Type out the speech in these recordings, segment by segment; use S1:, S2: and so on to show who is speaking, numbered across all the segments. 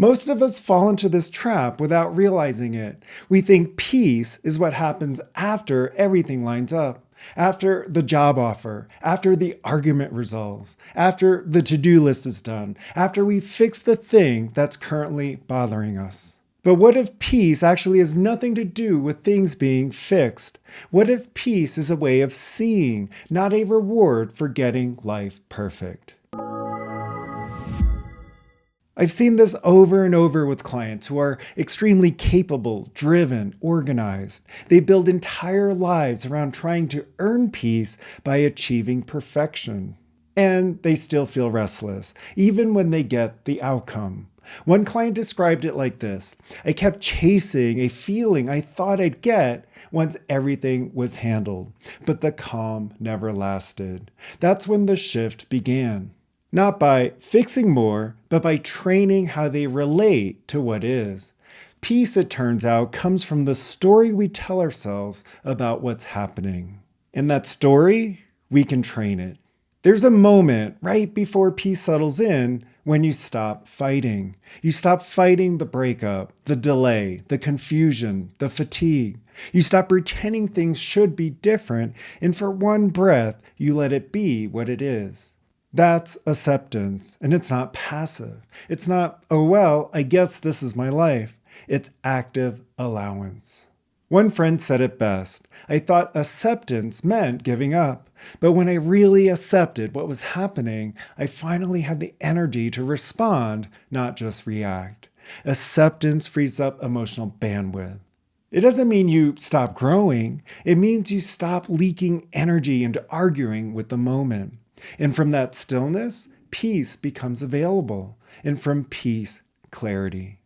S1: Most of us fall into this trap without realizing it. We think peace is what happens after everything lines up, after the job offer, after the argument resolves, after the to-do list is done, after we fix the thing that's currently bothering us. But what if peace actually has nothing to do with things being fixed? What if peace is a way of seeing, not a reward for getting life perfect? I've seen this over and over with clients who are extremely capable, driven, organized. They build entire lives around trying to earn peace by achieving perfection. And they still feel restless, even when they get the outcome. One client described it like this: I kept chasing a feeling I thought I'd get once everything was handled, but the calm never lasted. That's when the shift began. Not by fixing more, but by training how they relate to what is. Peace, it turns out, comes from the story we tell ourselves about what's happening. In that story, we can train it. There's a moment right before peace settles in when you stop fighting. You stop fighting the breakup, the delay, the confusion, the fatigue. You stop pretending things should be different, and for one breath, you let it be what it is. That's acceptance, and it's not passive. It's not, oh well, I guess this is my life. It's active allowance. One friend said it best: I thought acceptance meant giving up, but when I really accepted what was happening, I finally had the energy to respond, not just react. Acceptance frees up emotional bandwidth. It doesn't mean you stop growing. It means you stop leaking energy into arguing with the moment. And from that stillness, peace becomes available. And from peace, clarity.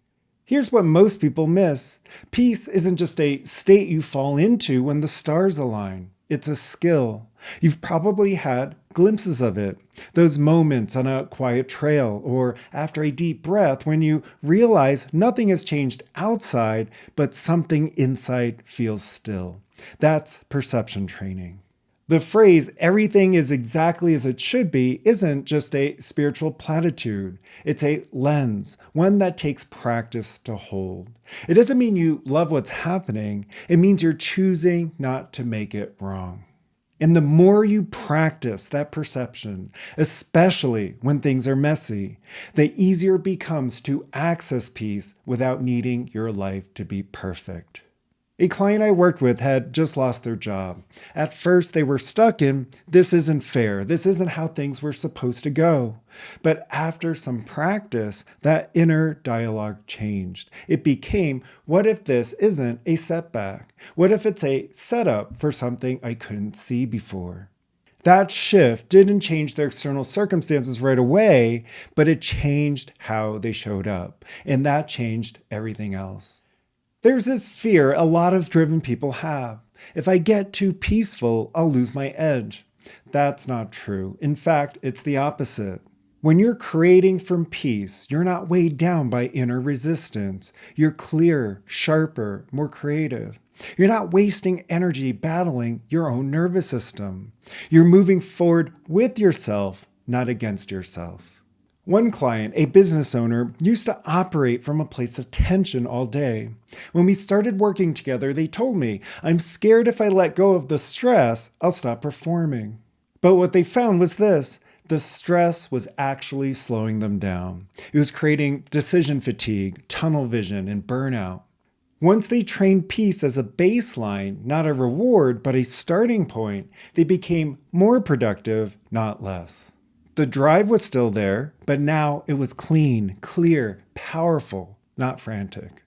S1: Here's what most people miss. Peace isn't just a state you fall into when the stars align. It's a skill. You've probably had glimpses of it. Those moments on a quiet trail or after a deep breath when you realize nothing has changed outside, but something inside feels still. That's perception training. The phrase, everything is exactly as it should be, isn't just a spiritual platitude. It's a lens, one that takes practice to hold. It doesn't mean you love what's happening. It means you're choosing not to make it wrong. And the more you practice that perception, especially when things are messy, the easier it becomes to access peace without needing your life to be perfect. A client I worked with had just lost their job. At first, they were stuck in, this isn't fair, this isn't how things were supposed to go. But after some practice, that inner dialogue changed. It became, what if this isn't a setback? What if it's a setup for something I couldn't see before? That shift didn't change their external circumstances right away, but it changed how they showed up. And that changed everything else. There's this fear a lot of driven people have. If I get too peaceful, I'll lose my edge. That's not true. In fact, it's the opposite. When you're creating from peace, you're not weighed down by inner resistance. You're clearer, sharper, more creative. You're not wasting energy battling your own nervous system. You're moving forward with yourself, not against yourself. One client, a business owner, used to operate from a place of tension all day. When we started working together, they told me, I'm scared if I let go of the stress, I'll stop performing. But what they found was this: the stress was actually slowing them down. It was creating decision fatigue, tunnel vision, and burnout. Once they trained peace as a baseline, not a reward, but a starting point, they became more productive, not less. The drive was still there, but now it was clean, clear, powerful, not frantic.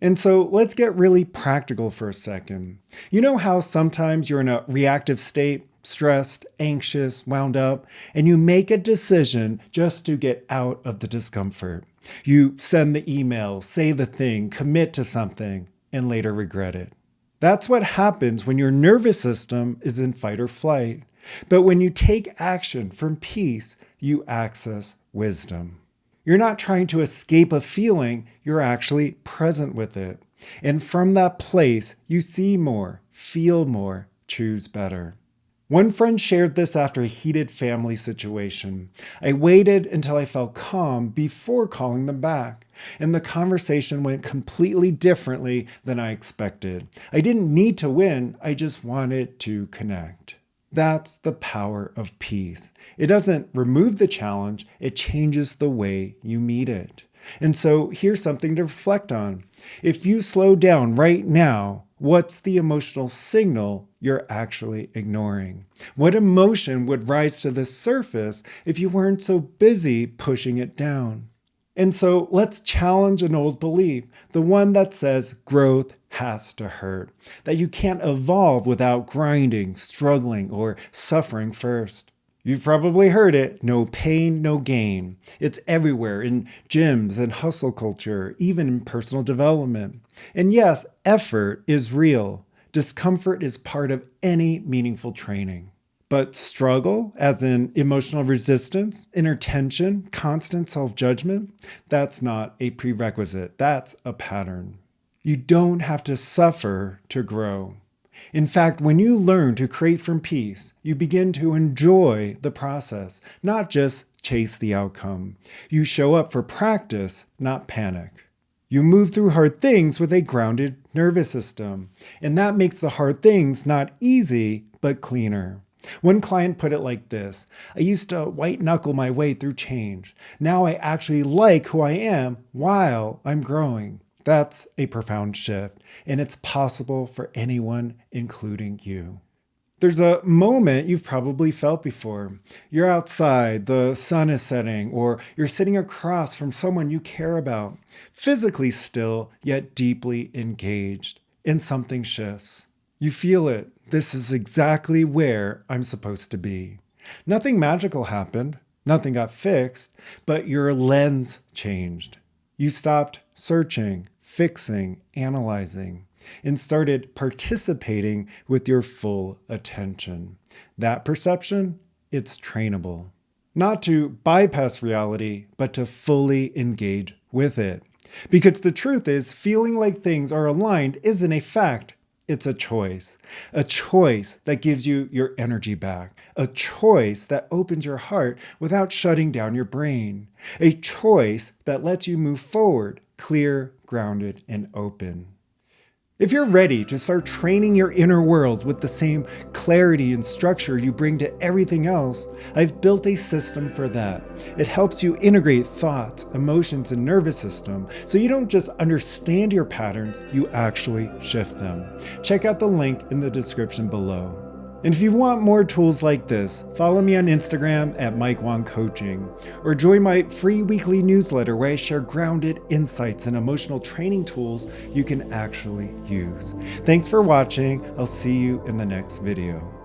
S1: And so let's get really practical for a second. You know how sometimes you're in a reactive state, stressed, anxious, wound up, and you make a decision just to get out of the discomfort. You send the email, say the thing, commit to something, and later regret it. That's what happens when your nervous system is in fight or flight. But when you take action from peace, you access wisdom. You're not trying to escape a feeling, you're actually present with it. And from that place, you see more, feel more, choose better. One friend shared this after a heated family situation. I waited until I felt calm before calling them back, and the conversation went completely differently than I expected. I didn't need to win, I just wanted to connect. That's the power of peace. It doesn't remove the challenge, it changes the way you meet it. And so here's something to reflect on. If you slow down right now, what's the emotional signal you're actually ignoring? What emotion would rise to the surface if you weren't so busy pushing it down? And so let's challenge an old belief, the one that says growth has to hurt, that you can't evolve without grinding, struggling, or suffering first. You've probably heard it, no pain, no gain. It's everywhere in gyms and hustle culture, even in personal development. And yes, effort is real. Discomfort is part of any meaningful training. But struggle, as in emotional resistance, inner tension, constant self-judgment, that's not a prerequisite. That's a pattern. You don't have to suffer to grow. In fact, when you learn to create from peace, you begin to enjoy the process, not just chase the outcome. You show up for practice, not panic. You move through hard things with a grounded nervous system, and that makes the hard things not easy, but cleaner. One client put it like this: I used to white knuckle my way through change. Now I actually like who I am while I'm growing. That's a profound shift, and it's possible for anyone, including you. There's a moment you've probably felt before. You're outside, the sun is setting, or you're sitting across from someone you care about, physically still, yet deeply engaged, and something shifts. You feel it. This is exactly where I'm supposed to be. Nothing magical happened, nothing got fixed, but your lens changed. You stopped searching, fixing, analyzing, and started participating with your full attention. That perception, it's trainable. Not to bypass reality, but to fully engage with it. Because the truth is, feeling like things are aligned isn't a fact. It's a choice that gives you your energy back, a choice that opens your heart without shutting down your brain, a choice that lets you move forward, clear, grounded, and open. If you're ready to start training your inner world with the same clarity and structure you bring to everything else, I've built a system for that. It helps you integrate thoughts, emotions, and nervous system so you don't just understand your patterns, you actually shift them. Check out the link in the description below. And if you want more tools like this, follow me on Instagram at Mike Wang Coaching, or join my free weekly newsletter where I share grounded insights and emotional training tools you can actually use. Thanks for watching. I'll see you in the next video.